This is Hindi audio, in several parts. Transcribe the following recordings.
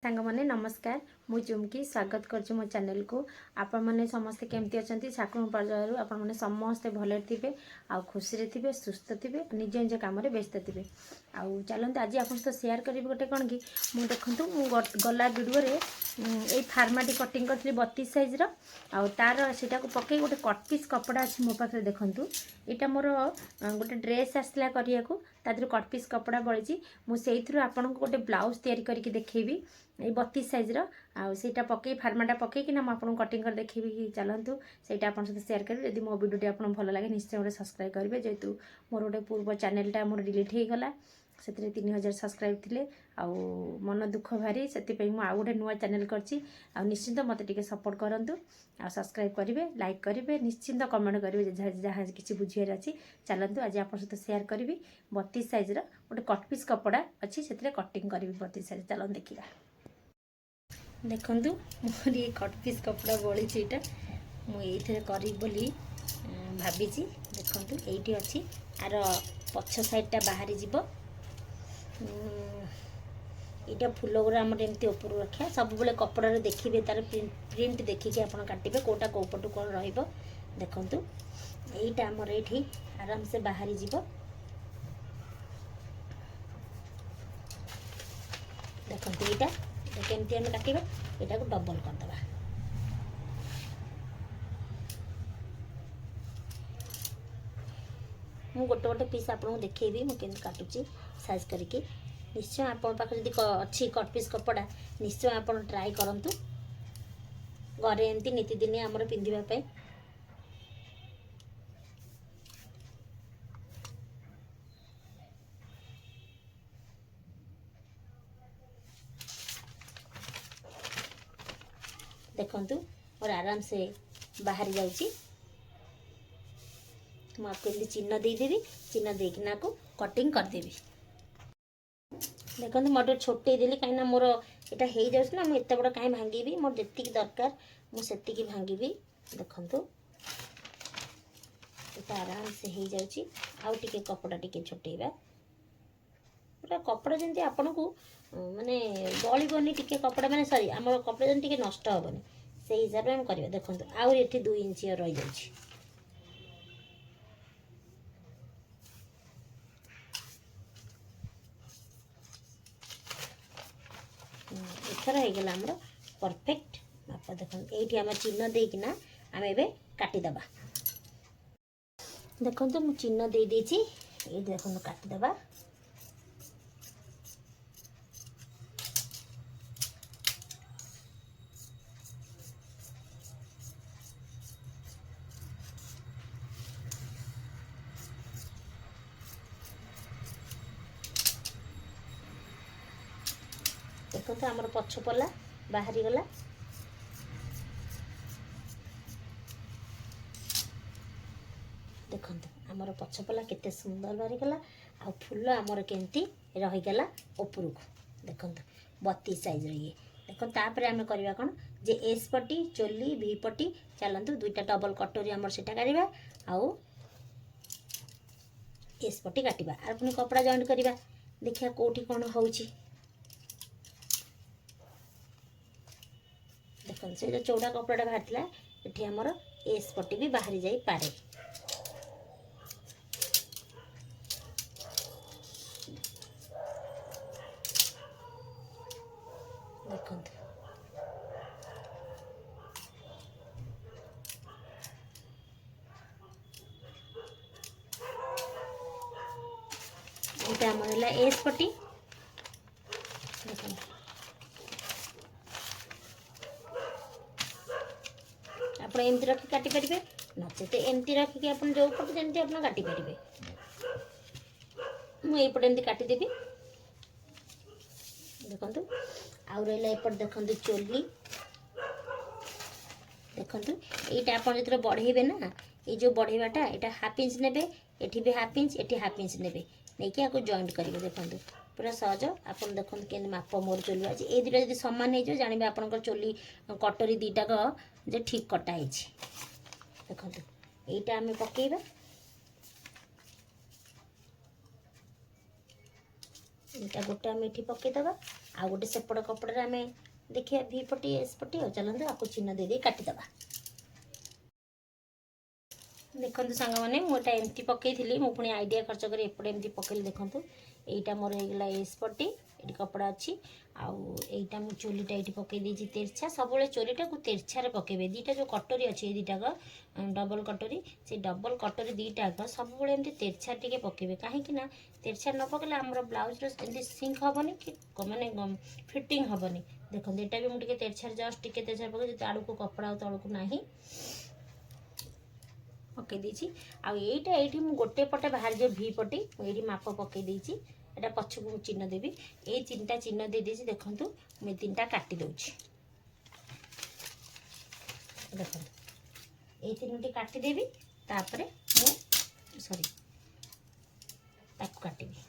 सांग माने नमस्कार मु चुमकी स्वागत कर मो चैनल को आपण मैंने समस्ते केमती अच्छा ठाकुर परिवार आपण मैंने समस्ते भले थे आ खुशी थे सुस्थ थे निज निज कम व्यस्त थे आउ चलते आज आप सहित सेयार करी गोटे कौन कि मुझे देखूँ मुझे गला भिडियो ये फार्माटी कटिंग करी 32 साइज तार सीटा को पकई गोटे कट पीस कपड़ा अच्छी मो पाखे देखूँ यहाँ मोर गोटे ड्रेस आसला करा कट पीस कपड़ा बड़ी मुझे आपन को गोटे ब्लाउज तैयारी करके देखी ये 32 साइज रईटा पकई फार्माटा पकईकिना मुझे कटिंग कर देखी कि चलतु से सहित सेयार करें जब मो भिडियो आपको भल लगे निश्चय गोटे सब्सक्राइब करेंगे जेहेतु मोर गोटे पूर्व चैनलटा मोर डिलीट हो गला से 3000 सब्सक्राइब थे मन दुख भारी से आउ गोटे नुआ चैनल करछि निश्चिंत मत टे सपोर्ट करूँ आ सब्सक्राइब करेंगे लाइक करेंगे निश्चिंत कमेंट करेंगे जहाँ किसी बुझार अच्छी चलतु आज आप सहित सेयार करी 32 साइज गोटे कट पीस कपड़ा अच्छी से कटिंग करी 32 साइज चलो देखा देखु मोर ये कट पीस कपड़ा बड़ी यहाँ मुझे करी भावी देखु ये अच्छी आर पछ साइडटा बाहरी जीव यहाँ फुल गुरा एमती ऊपर रखा सब बेले कपड़ा देखिए तार प्रिंट देखिए आप काटे कौटा कौ पटू कौन देखु यहीटा आमर ये आराम से बाहरी जीव देखते यहाँ केमती आम काटा यहाँ को डबल करदे मु गोटे गोटे पीस आपको देखेबी मुझे काटुची साइज करके निश्चय आप पाखे जब अच्छी कट पीस कपड़ा निश्चय आप ट्राए करूँ घरे एमती नीतिदिन आमर पिंधापी देखु और आराम से बाहरी जाऊँगी मुझे चिन्ह देदेवी चिन्ह देना को कटिंग करदेवी देखो मोटे छोटे देली कहीं मोर यहाँ हो जाऊँ मुझे एत बड़ कहीं भांगी मोर जी दरकार मुझे भांगी देखु ये आराम से हो जाऊँगी आउ टे कपड़ा टे छोटेबा पूरा कपड़ा जमी आपन को माने गलबनी टे कपड़ा माने सॉरी आम कपड़ा जमी टे नष्ट हेनी से हिसाब से करवा देखो आउ ये 2 इंच रही जाऊँगी एथर होगला आमर परफेक्ट माप देखो ये आम चिन्ह देना आम ए काटिदेबा देखो मुझे चिन्ह दे देछि ये देखो काटिदेबा देखो तो आमर पछ पला बाहरी गला देखो आमर पछ पला केते सुंदर बाहरी गला आ फूल आमर केमती रहीगला ऊपर को देखो 32 साइज ये देखो तापर आम करवा कौन जे एस पट्टी चोली भी पट्टी चलतु दुईटा डबल कटोरी आमर सेटा काटिबा आउ एस पट्टी काटिबा आर पुनी कपड़ा जॉइंट करवा देखिया कोठी कौन होउची देखो से जो चौड़ा कपड़ा बाहर ये आमर एस पट्टी भी बाहरी जाई पारे देखो ये आमर है एस पट्टी देखो आप एमती रखी काटी पारे नचे एमती रखिक आप जो पटे जमी आप काटी पारे मुझे एमती काटिदेवी देखु आउ रहा एपट देखु चोली देखु यहाँ आप जो बढ़ेबे ना ये जो बढ़ेबाटा यहाँ हाफ इंच ने ये भी हाफ इंच ये हाफ इंच ने नहीं आपको जॉइंट करेंगे देखो पूरा सहज आप देखो के माप मोर चोली आज ये दुटा जब सामान हो जानवे आप चोली कटोरी दुईटाक जे ठीक कटाई देखो यहीटा आम पकेबा यहाँ गोटे आम ये पकईदबा आ गोटे सेपट कपड़े आम देखिए भी पट्टी एस पट्टी और चलते आपको चिन्ह दे काटिदेवा। देखो सांग मैंने मुझे एमती पकई मु पुणी आइडिया खर्च कर एपटे एमती पकईली देखूँ यहीटा मोर होगा एस पट्टी ये कपड़ा अच्छी आईटा मुझे चोलीटा ये पकई देती तेरछा सब चोलीटा को तेरछार पकेबे दीटा जो कटोरी अच्छी दीटाक डबल कटोरी से डबल कटोरी दीटाक सब एमती तेरछार टे पकेबे कहीं तेरछार न पकड़े आम ब्लाउज एमती सिंक हेनी कि मानने फिटिंग हेनी। देखो यहाँ भी मुझे तेरछार जस्ट टे तेरछार पकड़ आड़ को कपड़ा तौक ना पकई देछि आईटा ये गोटे पटे बाहर जो भी पट्टी ये माप पकई देछि एटा पछक मु चिन्ह देवी ये तीनटा चिन्ह दे देछि देखु मुझे तीनटा काटी दउछि देखो ये तीनोटी काटी देवी तापरे मु सॉरी ताकू काटिबी।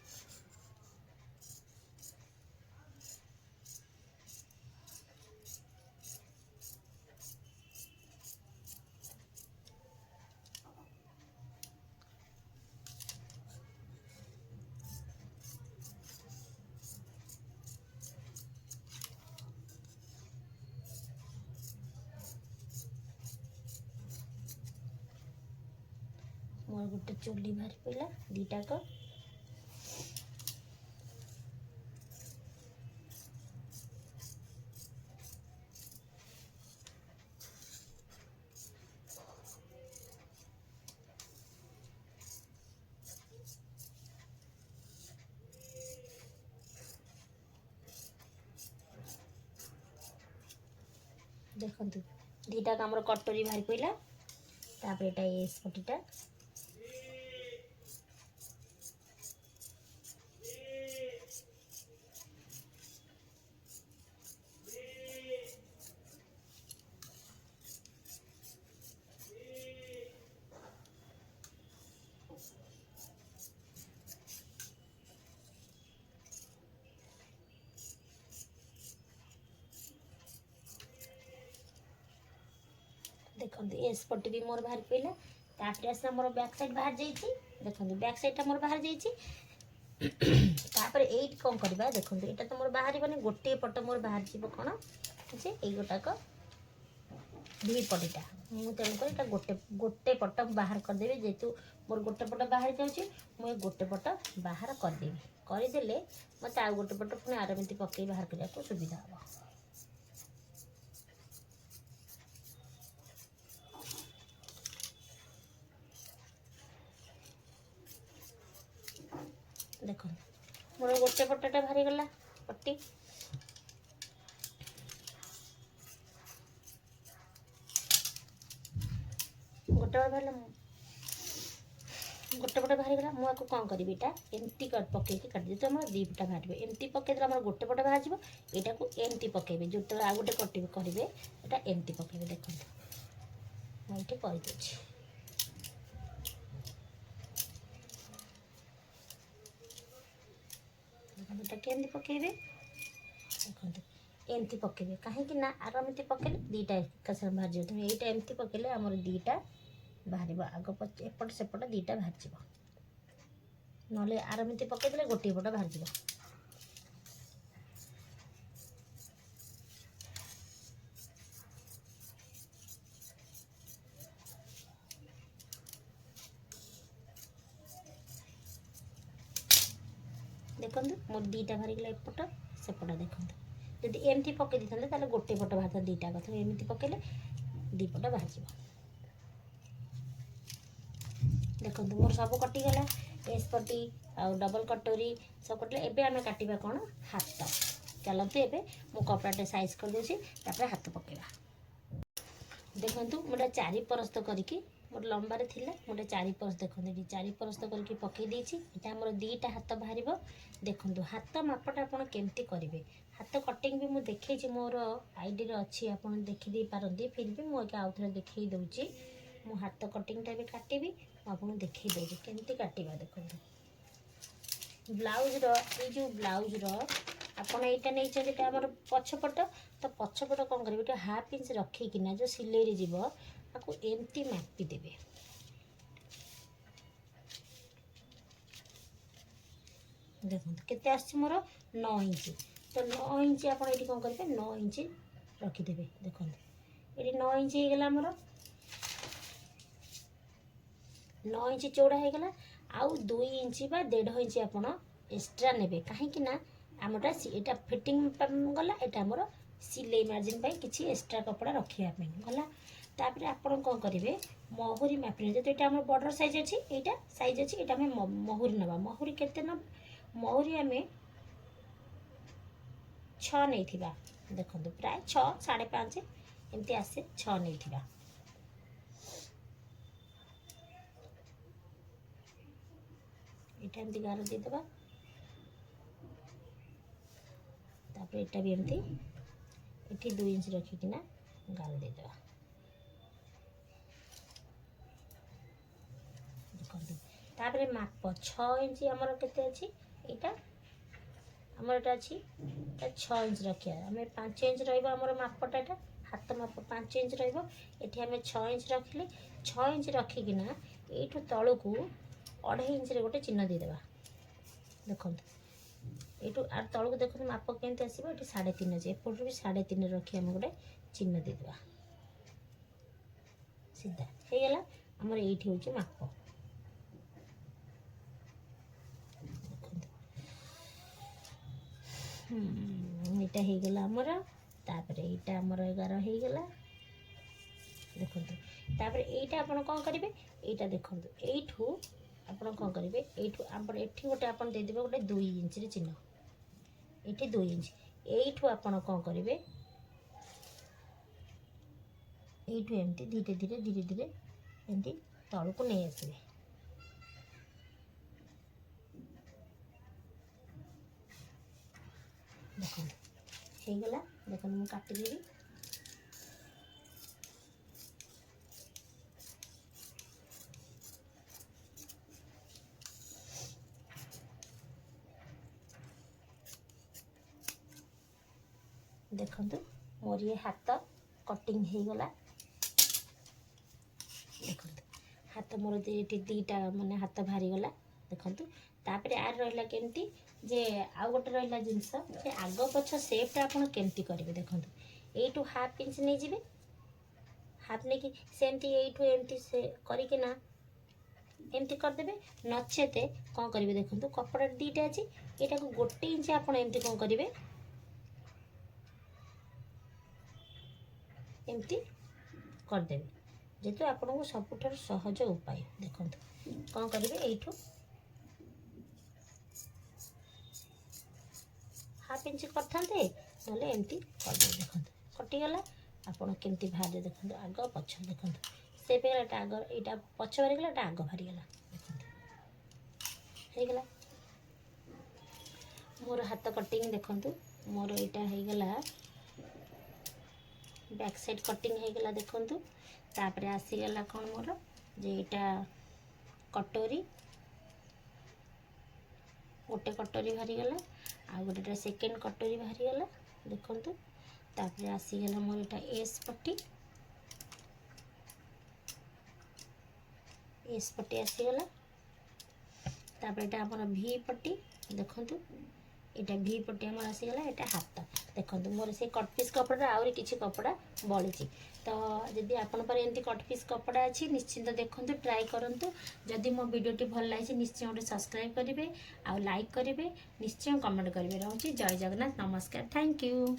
मोर गोटे चोली बाहरी पड़ा दीटाक देखु दीटाक आमर कटोरी बाहरी पड़ा तापर एटा एस पट्टीटा देखो एस पट्टी भी मोर बाहर पड़ा तापर आस मोर बैक साइड बाहर जाइए देखो बैक साइडटा मोर बाहर जापर ये कौन करवा देखो यहाँ तो मोर बाहर बने गोटे पट मोर बाहर जीव कौन जे ये गोटाक भी पट्टीटा मुझे तेणुकर गोटे गोटे पट बाहर करदेवी जेहेतु मोर गोटे पट बाहर जाऊँगी मुझे गोटे पट बाहर करदेवी करदे मत आ गोटे पट पुणी आरमती पकई बाहर करने को सुविधा हम। देखो मोर गोटे पटटा बाहरी गला पट्टी गोटे बाहर गोटे पट बाहरी गला मुझे कौन करी एमती पकई काटी तो दी पटा बाहर एमती पकईदे गोटे पट बाहर जाए यहाँ को एमती पकईबे जो आ गोटे कटे करेंगे यहाँ एमती पकईबे देखो मुझे करदे केमती पकईबे देखो एमती पकईबे कहीं आरमती पकईले दीटा एक बाहर जाए तेनाली यहाँ एमती पकईले आमर दीटा बाहर आग एपट सेपट दीटा बाहर जाए ना आरमती पकईदे गोटे पट बाहर जाए। देखो मोर दीटा बाहरी गला एपट सेपट देखो जदि एमती पकई देते ताले गोटे पट बाहर दीटा कथा एमती पकईले दी पट बाहर जाए। देखो मोर सब कटिगला एस पट्टी आ डबल कटोरी सब कटिले एबे आमे काटिबा कोन हाथ चलते एबे मु कपड़ाटे साइज कर देछि तापर हाथ पकेबा। देखो मोटा चारि परस्त करके मोर लंबारे थिला मोटे चारि परस्त देखो ये चारि परस्त करके पकई देछि एटा हमर दीटा हाथ बाहर देखो हाथ मापटा आपण केमती करेंगे हाथ कटिंग भी मुझे देखी मोर आईडी अच्छी आप देखी दे पारती फिर भी मुझे आउ थे देखी दूसरी मो हाथ कटिंगटा भी काटिबी आपको देखी दूसरी केमती काटिबा। देखो ब्लाउज रे जो ब्लाउज आपड़ यहाँ नहीं आमर पछपट तो पछपट कौन करेंगे हाफ इंच रखिकिना जो सिलाई जीव आपको एमती मापिदेवे देखो केते आछि मोर 9 इंच तो 9 इंच आप ये कौन करेंगे 9 इंच रखिदेवे देखो ये 9 इंच होगा आमर 9 इंच चौड़ा होगा आउ 2 इंच बा 1.5 इंच आप एक्सट्रा ने कहीं आमटा यहाँ फिटिंग गला यहाँ आमर सिलाई मार्जिन पर किसी एक्सट्रा कपड़ा रखापी गला तापर आपड़ कौन करेंगे महुरी मापने जो यहाँ आम बॉर्डर साइज अच्छी यहाँ साइज अच्छी यहाँ आम महुरी नवा महुरी केते ना महुरी आम 6 नहीं देखो प्राय 6 5.5 एमती आसे 6 नहीं यहाँ एमती गार देदेबा तापर यहाँ भी एमती ये 2 इंच रखिकिना गार देदेबा तापर माप 6 इंच आमर केते अच्छी यहाँ आमर एटा अच्छी 6 इंच रखिया आम 5 इंच रमर मापटा यहाँ हाथ माप 5 इंच रही आम 6 इंच रखिले 6 इंच रखिकिना यू तलू 2.5 इंच गोटे चिन्ह देदेबा देखो यू आर तलू देखो माप केमती आसो ये 3.5 अच्छे एपट भी 3.5 रखी आम गोटे चिन्ह देदेबा सीधा होगला आमर ये हूँ माप यहाँ होगला आमर तापर यहाँ आमर 11 होगला देखो तापर यहाँ आप कौन करेंगे यहाँ देखो यू आप कौन करेंगे यू आम ये गोटे आप देदेवे गोटे 2 इंच चिन्ह ये 2 इंच यू आप कौन करेंगे यू एमती धीरे धीरे धीरे धीरे एमती तल को नहीं आसवे देखो होगला देखो मुझे काटिदेवी देखो मोर ये हाथ कटिंग होगला देखो हाथ मोर दीटा माने हाथ बाहरी गला देखो तापर आर रहा केमती जे आउ गोटे रहा जिनस जे आग पछ सेपटा आपड़ केमती करेंगे देखो यू 1/2 इंच नहीं जी हाथ नहीं कि सेमती यू एमती से करना एमती करदे नचेते कौन करेंगे देखो कपड़ा 2टा अच्छी यहाँ को 1 इंच आप एमती कौन करेंगे एमती करदे जेहेतु आपको सबुठ सहज उपाय देखो कौन करेंगे यू 1/2 इंच करते ना एमती करदे देखो कटिगला आपड़ केमती बाहर देखो आग पछ देखो से आग यहाँ पछ बाहरी गला आग बाहरी गला देखो होगला मोर हाथ कटिंग देखो मोर यहाँ होगला बैक साइड कटिंग होगला देखो तापर आसीगला कौन मोर जे यहाँ कटोरी गोटे कटोरी बाहरी गला आ गोटे सेकेंड कटोरी बाहरी गला देखो तापर आसीगला मोर यहाँ एस पट्टी आसीगला तापर यहाँ आम भी पट्टी देखो यहाँ भी पट्टी आम आसीगला यहाँ हाथ देखो मोर से कटपीस कपड़ा आउरी किसी कपड़ा बड़ी तो जदि आपन पर एमती कटपीस कपड़ा अच्छी निश्चिंत देखो ट्राई करूँ जदि मो वीडियोटी भल लगी निश्चय गोटे सब्सक्राइब करेंगे आउ लाइक करेंगे निश्चय कमेंट करेंगे रोचे जय जगन्नाथ नमस्कार थैंक यू।